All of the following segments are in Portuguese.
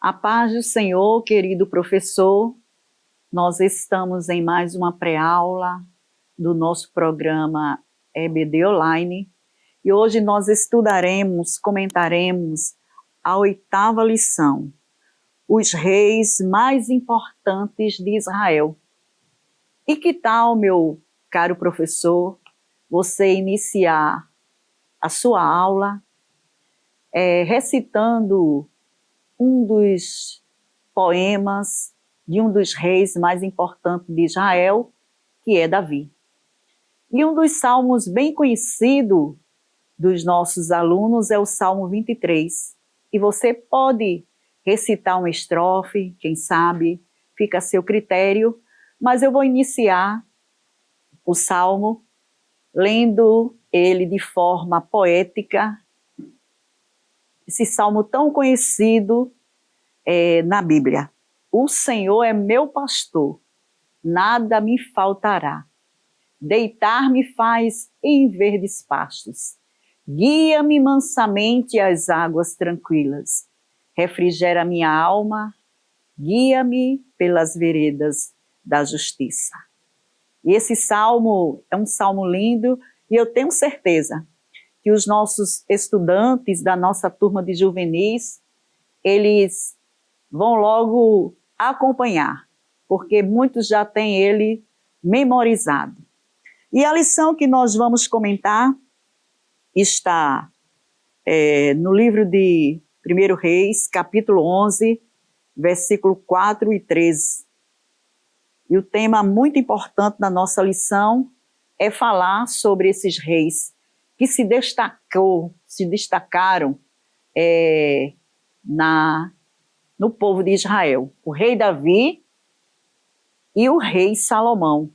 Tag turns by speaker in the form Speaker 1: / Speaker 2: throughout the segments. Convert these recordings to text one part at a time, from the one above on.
Speaker 1: A paz do Senhor, querido professor, nós estamos em mais uma pré-aula do nosso programa EBD Online e hoje nós estudaremos, comentaremos a 8ª lição, os reis mais importantes de Israel. E que tal, meu caro professor, você iniciar a sua aula recitando um dos poemas de um dos reis mais importantes de Israel, que é Davi. E um dos salmos bem conhecido dos nossos alunos é o Salmo 23. E você pode recitar uma estrofe, quem sabe, fica a seu critério, mas eu vou iniciar o salmo lendo ele de forma poética, esse salmo tão conhecido na Bíblia. O Senhor é meu pastor, nada me faltará. Deitar-me faz em verdes pastos. Guia-me mansamente às águas tranquilas. Refrigera minha alma, guia-me pelas veredas da justiça. E esse salmo é um salmo lindo e eu tenho certeza que os nossos estudantes da nossa turma de juvenis, eles vão logo acompanhar, porque muitos já têm ele memorizado. E a lição que nós vamos comentar está no livro de 1 Reis, capítulo 11, versículo 4 e 13. E o tema muito importante da nossa lição é falar sobre esses reis que se destacaram no povo de Israel. O rei Davi e o rei Salomão.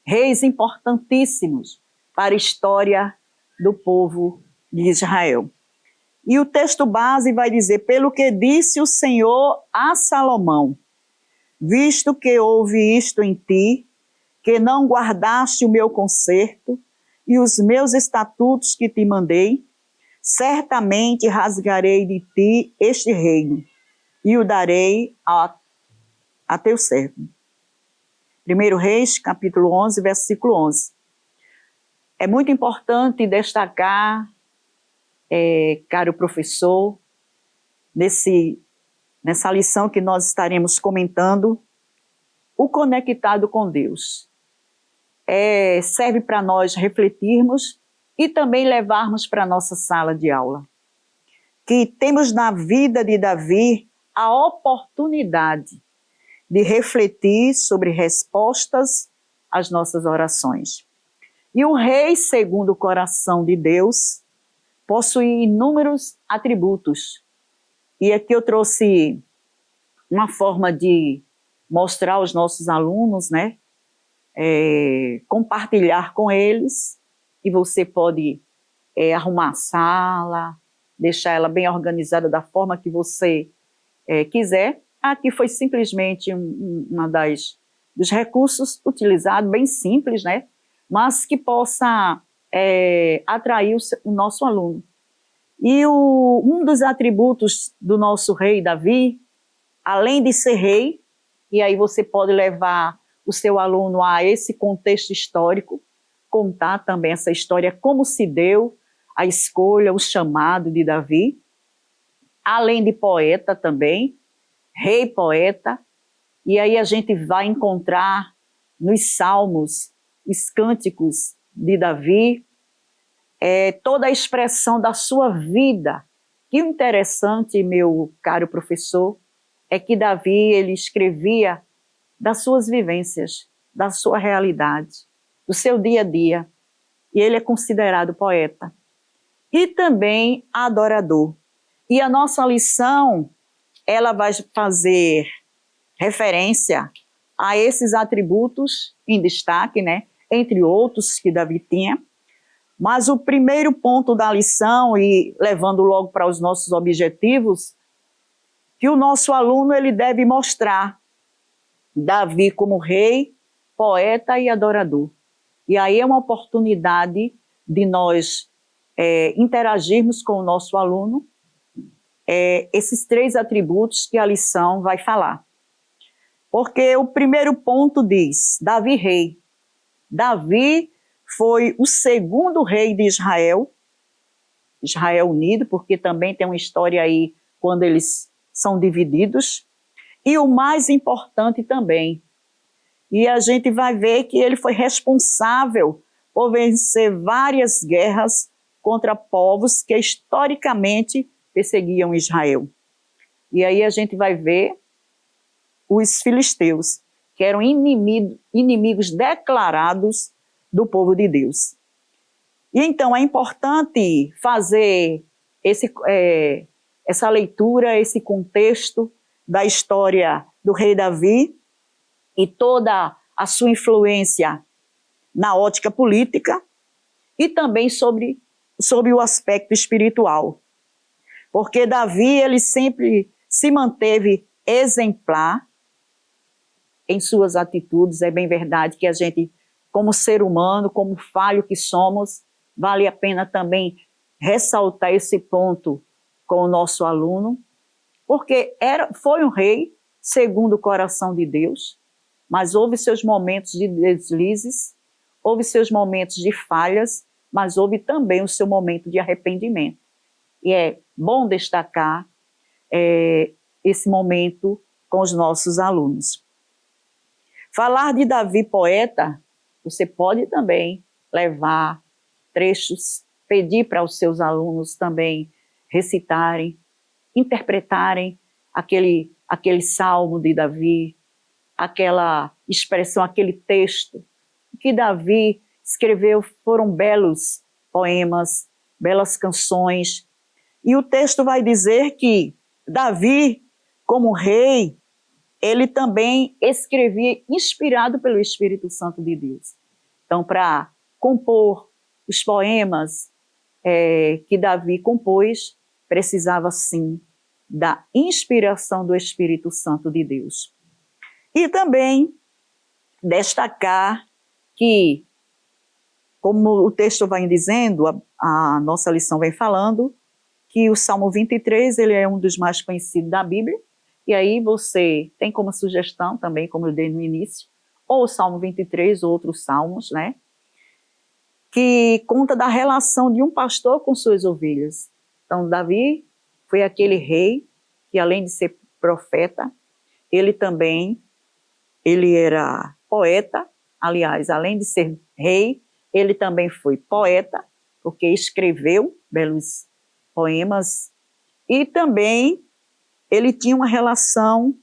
Speaker 1: Reis importantíssimos para a história do povo de Israel. E o texto base vai dizer: pelo que disse o Senhor a Salomão, visto que houve isto em ti, que não guardaste o meu concerto e os meus estatutos que te mandei, certamente rasgarei de ti este reino e o darei a teu servo. 1 Reis, capítulo 11, versículo 11. É muito importante destacar, caro professor, nessa lição que nós estaremos comentando, o conectado com Deus. Serve para nós refletirmos e também levarmos para a nossa sala de aula. Que temos na vida de Davi a oportunidade de refletir sobre respostas às nossas orações. E o rei, segundo o coração de Deus, possui inúmeros atributos. E aqui eu trouxe uma forma de mostrar aos nossos alunos, compartilhar com eles, e você pode arrumar a sala, deixar ela bem organizada da forma que você quiser. Aqui foi simplesmente dos recursos utilizados, bem simples, mas que possa atrair o nosso aluno. E um dos atributos do nosso rei Davi, além de ser rei, e aí você pode levar o seu aluno a esse contexto histórico, contar também essa história, como se deu a escolha, o chamado de Davi, além de poeta também, rei poeta, e aí a gente vai encontrar nos salmos, os cânticos de Davi, toda a expressão da sua vida. Que interessante, meu caro professor, é que Davi ele escrevia das suas vivências, da sua realidade, do seu dia a dia, e ele é considerado poeta. E também adorador. E a nossa lição, ela vai fazer referência a esses atributos em destaque, entre outros que Davi tinha. Mas o primeiro ponto da lição, e levando logo para os nossos objetivos, que o nosso aluno ele deve mostrar Davi como rei, poeta e adorador. E aí é uma oportunidade de nós interagirmos com o nosso aluno, esses 3 atributos que a lição vai falar. Porque o primeiro ponto diz, Davi rei. Davi foi o segundo rei de Israel, Israel unido, porque também tem uma história aí quando eles são divididos, e o mais importante também. E a gente vai ver que ele foi responsável por vencer várias guerras contra povos que historicamente perseguiam Israel. E aí a gente vai ver os filisteus, que eram inimigos declarados do povo de Deus. E então é importante fazer essa leitura, esse contexto da história do rei Davi e toda a sua influência na ótica política e também sobre o aspecto espiritual. Porque Davi, ele sempre se manteve exemplar em suas atitudes. É bem verdade que a gente, como ser humano, como falho que somos, vale a pena também ressaltar esse ponto com o nosso aluno, porque foi um rei segundo o coração de Deus, mas houve seus momentos de deslizes, houve seus momentos de falhas, mas houve também o seu momento de arrependimento. E é bom destacar esse momento com os nossos alunos. Falar de Davi poeta, você pode também levar trechos, pedir para os seus alunos também recitarem, interpretarem aquele salmo de Davi, aquela expressão, aquele texto que Davi escreveu. Foram belos poemas, belas canções. E o texto vai dizer que Davi, como rei, ele também escrevia inspirado pelo Espírito Santo de Deus. Então, para compor os poemas que Davi compôs, precisava sim da inspiração do Espírito Santo de Deus. E também destacar que, como o texto vai dizendo, a nossa lição vem falando, que o Salmo 23 ele é um dos mais conhecidos da Bíblia, e aí você tem como sugestão também, como eu dei no início, ou o Salmo 23, ou outros salmos, né? Que conta da relação de um pastor com suas ovelhas. Então, Davi foi aquele rei que, além de ser profeta, ele era poeta. Aliás, além de ser rei, ele também foi poeta, porque escreveu belos poemas, e também ele tinha uma relação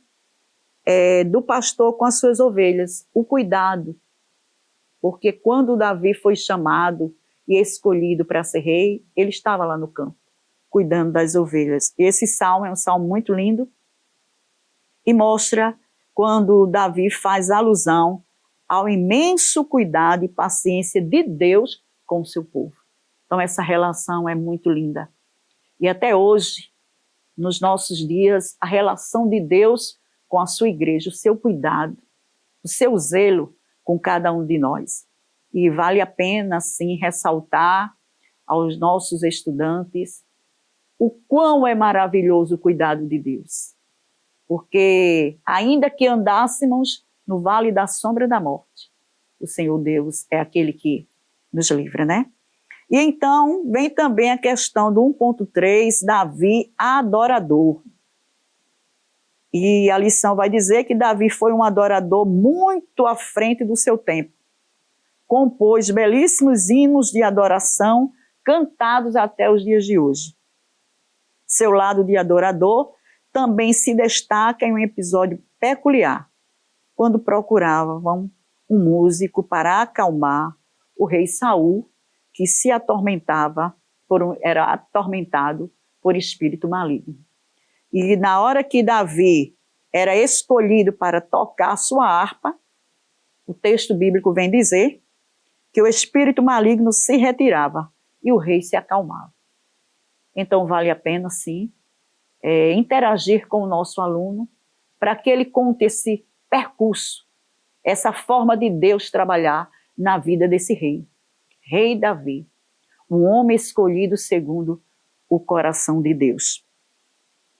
Speaker 1: do pastor com as suas ovelhas, o cuidado, porque quando Davi foi chamado e escolhido para ser rei, ele estava lá no campo, cuidando das ovelhas. E esse salmo é um salmo muito lindo e mostra quando Davi faz alusão ao imenso cuidado e paciência de Deus com o seu povo. Então essa relação é muito linda. E até hoje, nos nossos dias, a relação de Deus com a sua igreja, o seu cuidado, o seu zelo com cada um de nós. E vale a pena, sim, ressaltar aos nossos estudantes o quão é maravilhoso o cuidado de Deus. Porque, ainda que andássemos no vale da sombra da morte, o Senhor Deus é aquele que nos livra, né? E então vem também a questão do 1.3, Davi adorador. E a lição vai dizer que Davi foi um adorador muito à frente do seu tempo. Compôs belíssimos hinos de adoração cantados até os dias de hoje. Seu lado de adorador também se destaca em um episódio peculiar, quando procuravam um músico para acalmar o rei Saul, que era atormentado por espírito maligno. E na hora que Davi era escolhido para tocar a sua harpa, o texto bíblico vem dizer que o espírito maligno se retirava e o rei se acalmava. Então vale a pena, sim, interagir com o nosso aluno para que ele conte esse percurso, essa forma de Deus trabalhar na vida desse rei. Rei Davi, um homem escolhido segundo o coração de Deus.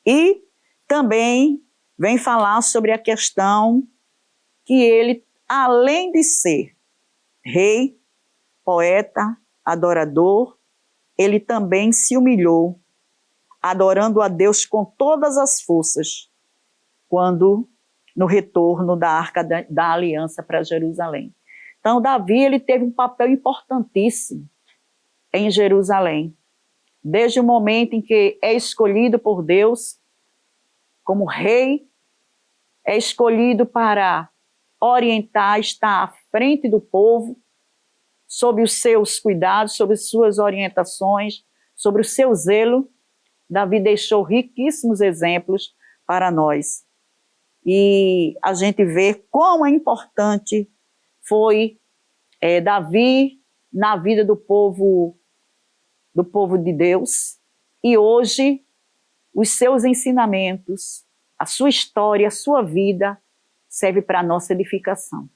Speaker 1: E também vem falar sobre a questão que ele, além de ser rei, poeta, adorador, ele também se humilhou, adorando a Deus com todas as forças, quando no retorno da Arca da Aliança para Jerusalém. Então, Davi, ele teve um papel importantíssimo em Jerusalém, desde o momento em que é escolhido por Deus como rei, é escolhido para orientar, estar à frente do povo, sob os seus cuidados, sob as suas orientações, sobre o seu zelo. Davi deixou riquíssimos exemplos para nós. E a gente vê como é importante foi Davi na vida do povo de Deus, e hoje os seus ensinamentos, a sua história, a sua vida serve para a nossa edificação.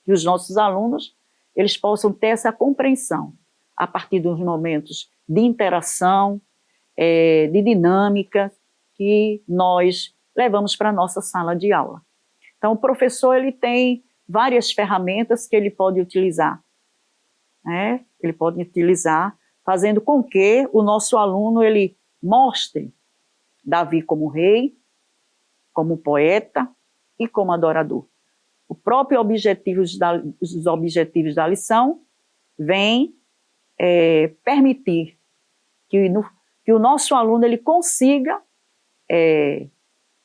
Speaker 1: Que os nossos alunos eles possam ter essa compreensão a partir dos momentos de interação, de dinâmica que nós levamos para a nossa sala de aula. Então, o professor ele tem várias ferramentas que ele pode utilizar. Né? Ele pode utilizar fazendo com que o nosso aluno ele mostre Davi como rei, como poeta e como adorador. O próprio os objetivos da lição vem permitir que o nosso aluno ele consiga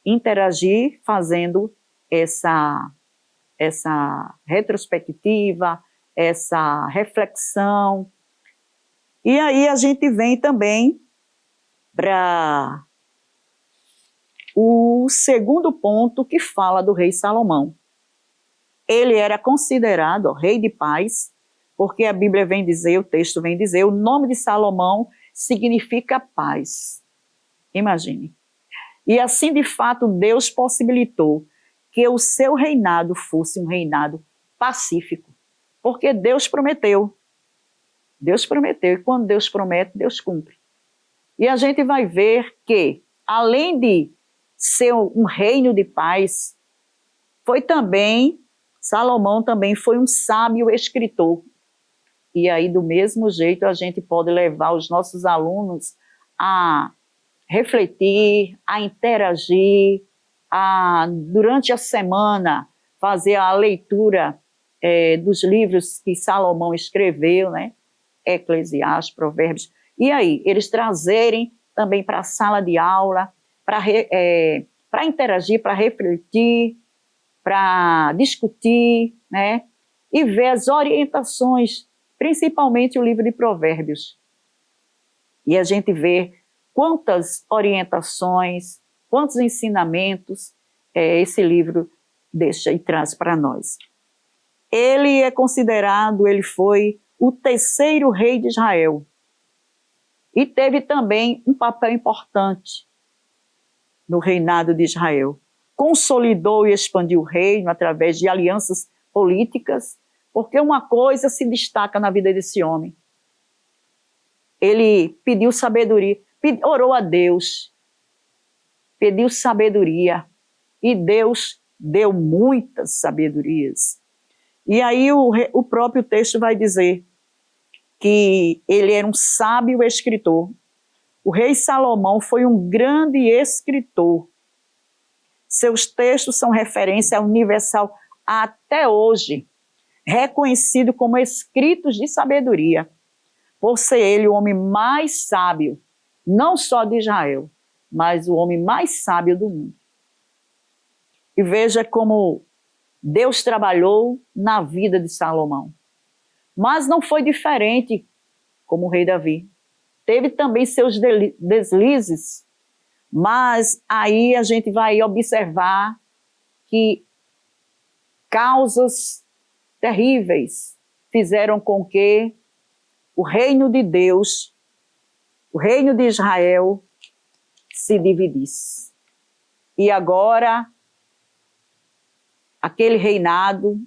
Speaker 1: interagir fazendo essa retrospectiva, essa reflexão. E aí a gente vem também para o segundo ponto que fala do rei Salomão. Ele era considerado rei de paz, porque a Bíblia vem dizer, o texto vem dizer, o nome de Salomão significa paz. Imagine. E assim, de fato, Deus possibilitou que o seu reinado fosse um reinado pacífico, porque Deus prometeu. Deus prometeu, e quando Deus promete, Deus cumpre. E a gente vai ver que, além de ser um reino de paz, Salomão também foi um sábio escritor. E aí, do mesmo jeito, a gente pode levar os nossos alunos a refletir, a interagir, durante a semana, fazer a leitura dos livros que Salomão escreveu, né? Eclesiastes, Provérbios. E aí, eles trazerem também para a sala de aula, para interagir, para refletir, para discutir, né? E ver as orientações, principalmente o livro de Provérbios. E a gente vê quantas orientações, quantos ensinamentos esse livro deixa e traz para nós. Ele é considerado, ele foi o terceiro rei de Israel. E teve também um papel importante no reinado de Israel. Consolidou e expandiu o reino através de alianças políticas, porque uma coisa se destaca na vida desse homem. Ele pediu sabedoria, orou a Deus, pediu sabedoria, e Deus deu muitas sabedorias. E aí o próprio texto vai dizer que ele era um sábio escritor. O rei Salomão foi um grande escritor. Seus textos são referência universal até hoje, reconhecido como escritos de sabedoria, por ser ele o homem mais sábio, não só de Israel, mas o homem mais sábio do mundo. E veja como Deus trabalhou na vida de Salomão. Mas não foi diferente como o rei Davi. Teve também seus deslizes, mas aí a gente vai observar que causas terríveis fizeram com que o reino de Deus, o reino de Israel, se dividisse. E agora, aquele reinado,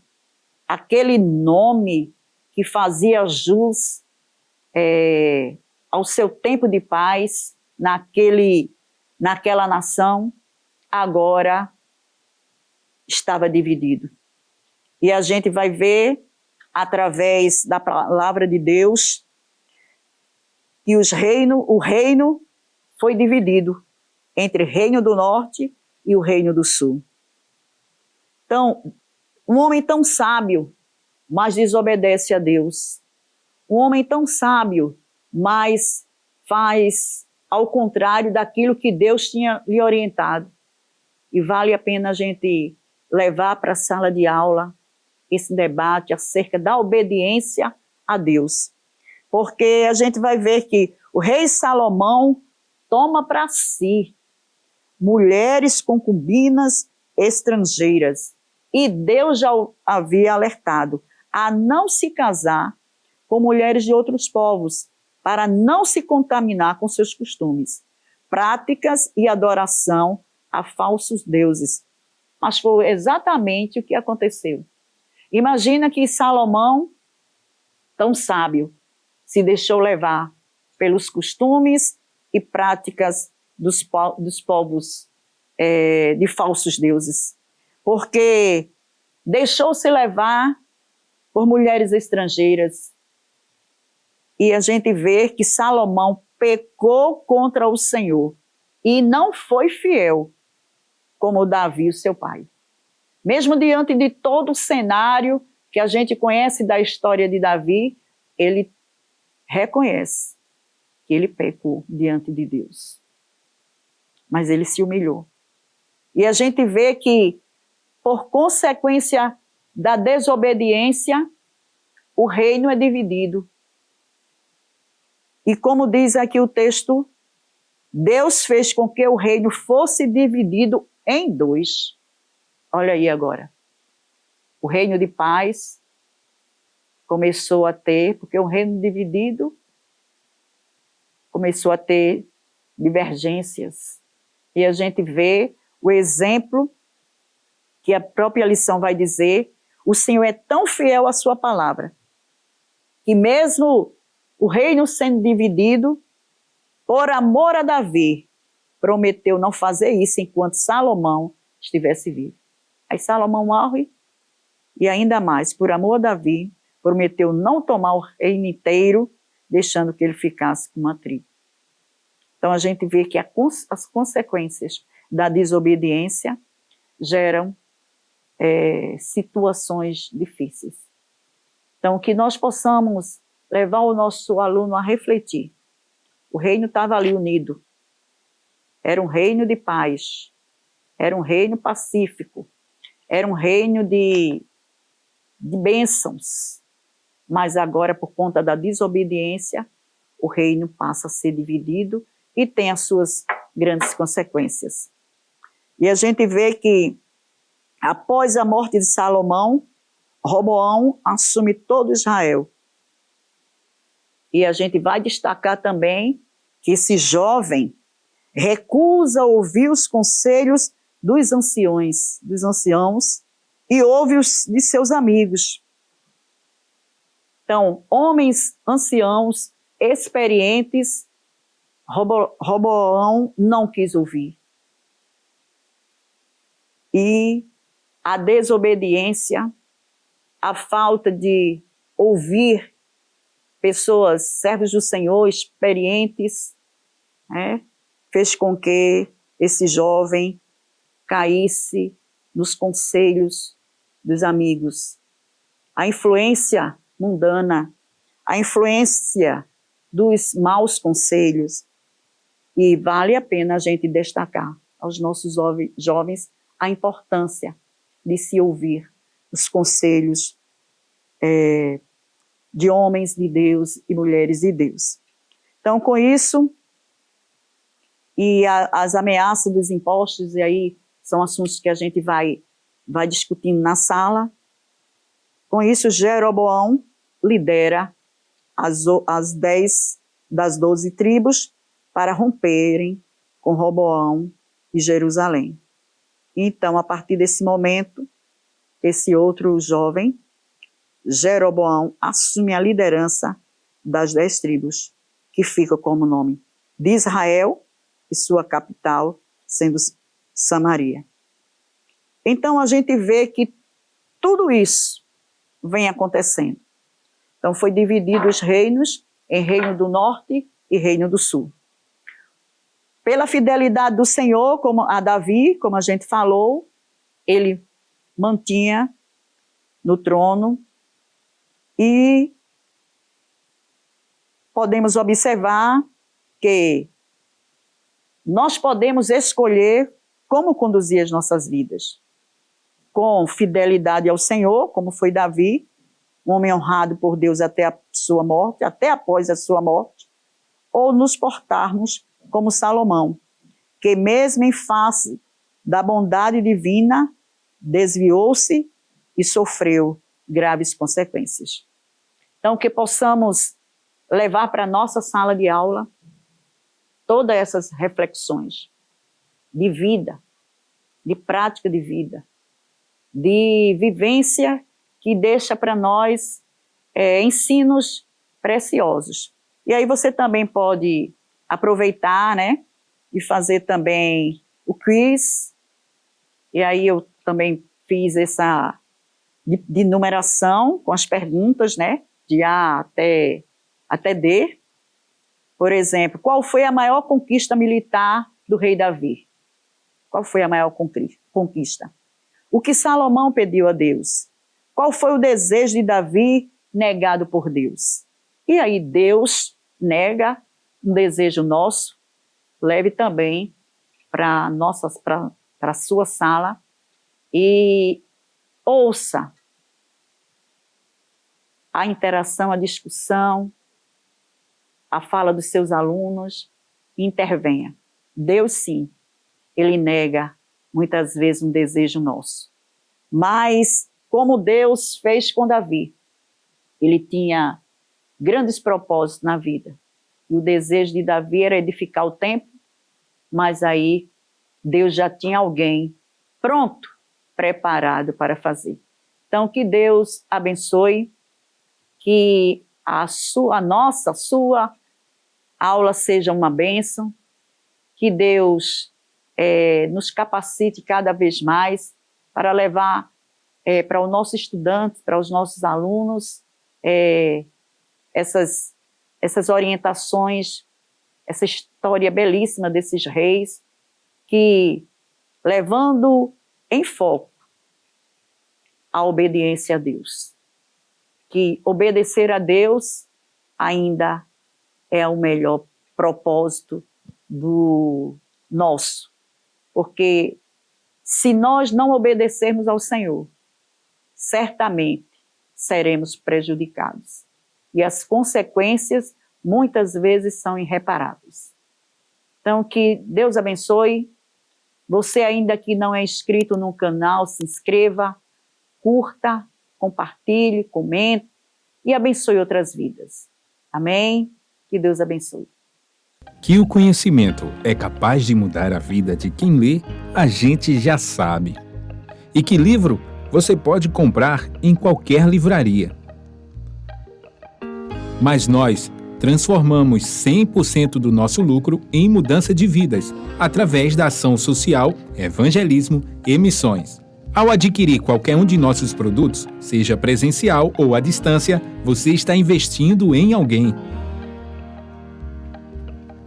Speaker 1: aquele nome que fazia jus ao seu tempo de paz, naquele naquela nação, agora estava dividido. E a gente vai ver, através da palavra de Deus, que o reino foi dividido entre o reino do norte e o reino do sul. Então, um homem tão sábio, mas desobedece a Deus. Um homem tão sábio, mas faz ao contrário daquilo que Deus tinha lhe orientado. E vale a pena a gente levar para a sala de aula esse debate acerca da obediência a Deus. Porque a gente vai ver que o rei Salomão toma para si mulheres concubinas estrangeiras. E Deus já o havia alertado a não se casar com mulheres de outros povos, para não se contaminar com seus costumes, práticas e adoração a falsos deuses. Mas foi exatamente o que aconteceu. Imagina que Salomão, tão sábio, se deixou levar pelos costumes e práticas dos povos de falsos deuses, porque deixou-se levar por mulheres estrangeiras. E a gente vê que Salomão pecou contra o Senhor e não foi fiel como Davi, o seu pai. Mesmo diante de todo o cenário que a gente conhece da história de Davi, ele reconhece que ele pecou diante de Deus. Mas ele se humilhou. E a gente vê que, por consequência da desobediência, o reino é dividido. E como diz aqui o texto, Deus fez com que o reino fosse dividido em dois. Olha aí agora. O reino de paz começou a ter, porque o reino dividido começou a ter divergências. E a gente vê o exemplo que a própria lição vai dizer, o Senhor é tão fiel à sua palavra, que mesmo o reino sendo dividido, por amor a Davi, prometeu não fazer isso enquanto Salomão estivesse vivo. Aí Salomão morre, e ainda mais, por amor a Davi, prometeu não tomar o reino inteiro, deixando que ele ficasse com uma tribo. Então a gente vê que as consequências da desobediência geram situações difíceis. Então que nós possamos levar o nosso aluno a refletir. O reino estava ali unido. Era um reino de paz. Era um reino pacífico. Era um reino de bênçãos. Mas agora, por conta da desobediência, o reino passa a ser dividido e tem as suas grandes consequências. E a gente vê que, após a morte de Salomão, Roboão assume todo Israel. E a gente vai destacar também que esse jovem recusa ouvir os conselhos dos anciãos e ouve os de seus amigos. Então, homens anciãos, experientes, Roboão não quis ouvir. E a desobediência, a falta de ouvir pessoas, servos do Senhor, experientes, fez com que esse jovem caísse nos conselhos dos amigos. A influência mundana, a influência dos maus conselhos. E vale a pena a gente destacar aos nossos jovens a importância de se ouvir os conselhos de homens de Deus e mulheres de Deus. Então, com isso, e as ameaças dos impostos, e aí são assuntos que a gente vai discutindo na sala. Com isso, Jeroboão lidera as 10 das 12 tribos para romperem com Roboão e Jerusalém. Então, a partir desse momento, esse outro jovem, Jeroboão, assume a liderança das 10 tribos, que fica como nome de Israel, e sua capital sendo Samaria. Então a gente vê que tudo isso vem acontecendo. Então foi dividido os reinos em Reino do Norte e Reino do Sul. Pela fidelidade do Senhor, como a Davi, como a gente falou, ele mantinha no trono e podemos observar que nós podemos escolher como conduzir as nossas vidas. Com fidelidade ao Senhor, como foi Davi, um homem honrado por Deus até a sua morte, até após a sua morte, ou nos portarmos como Salomão, que mesmo em face da bondade divina, desviou-se e sofreu graves consequências. Então, que possamos levar para a nossa sala de aula todas essas reflexões de vida, de prática de vida, de vivência que deixa para nós ensinos preciosos. E aí você também pode aproveitar, né, e fazer também o quiz. E aí eu também fiz essa de numeração com as perguntas, né, de A até D. Por exemplo, qual foi a maior conquista militar do rei Davi? Qual foi a maior conquista? O que Salomão pediu a Deus? Qual foi o desejo de Davi negado por Deus? E aí Deus nega um desejo nosso, leve também para a sua sala e ouça a interação, a discussão, a fala dos seus alunos, e intervenha. Deus, sim, ele nega muitas vezes um desejo nosso. Mas, como Deus fez com Davi, ele tinha grandes propósitos na vida. E o desejo de Davi era edificar o templo, mas aí Deus já tinha alguém pronto, preparado para fazer. Então, que Deus abençoe, que a sua aula seja uma bênção, que Deus nos capacite cada vez mais para levar para o nosso estudante, para os nossos alunos, essas orientações, essa história belíssima desses reis, que levando em foco a obediência a Deus. Que obedecer a Deus ainda é o melhor propósito do nosso. Porque se nós não obedecermos ao Senhor, certamente seremos prejudicados. E as consequências muitas vezes são irreparáveis. Então, que Deus abençoe. Você ainda que não é inscrito no canal, se inscreva, curta, compartilhe, comente e abençoe outras vidas. Amém? Que Deus abençoe.
Speaker 2: Que o conhecimento é capaz de mudar a vida de quem lê, a gente já sabe. E que livro você pode comprar em qualquer livraria. Mas nós transformamos 100% do nosso lucro em mudança de vidas, através da ação social, evangelismo e missões. Ao adquirir qualquer um de nossos produtos, seja presencial ou à distância, você está investindo em alguém.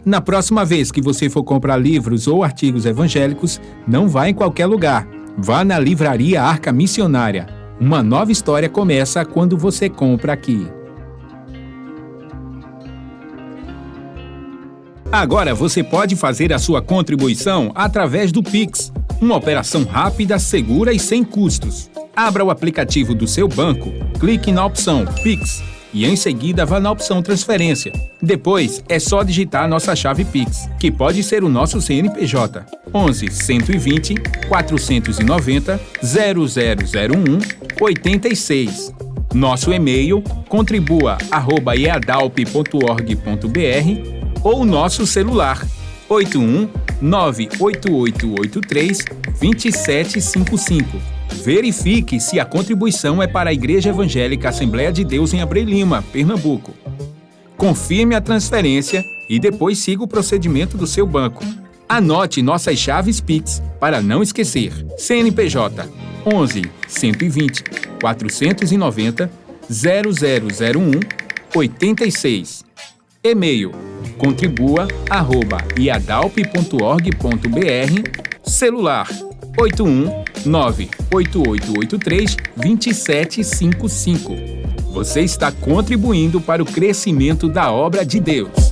Speaker 2: Na próxima vez que você for comprar livros ou artigos evangélicos, não vá em qualquer lugar. Vá na Livraria Arca Missionária. Uma nova história começa quando você compra aqui. Agora você pode fazer a sua contribuição através do Pix, uma operação rápida, segura e sem custos. Abra o aplicativo do seu banco, clique na opção Pix e em seguida vá na opção Transferência. Depois é só digitar nossa chave Pix, que pode ser o nosso CNPJ, 11 120 490 0001 86. Nosso e-mail contribua@eadalp.org.br ou nosso celular 81 98883 2755. Verifique se a contribuição é para a Igreja Evangélica Assembleia de Deus em Abreu Lima, Pernambuco. Confirme a transferência e depois siga o procedimento do seu banco. Anote nossas chaves Pix para não esquecer. CNPJ 11 120 490 0001 86. E-mail contribua@iadalp.org.br. Celular 81 98883 2755. Você está contribuindo para o crescimento da obra de Deus.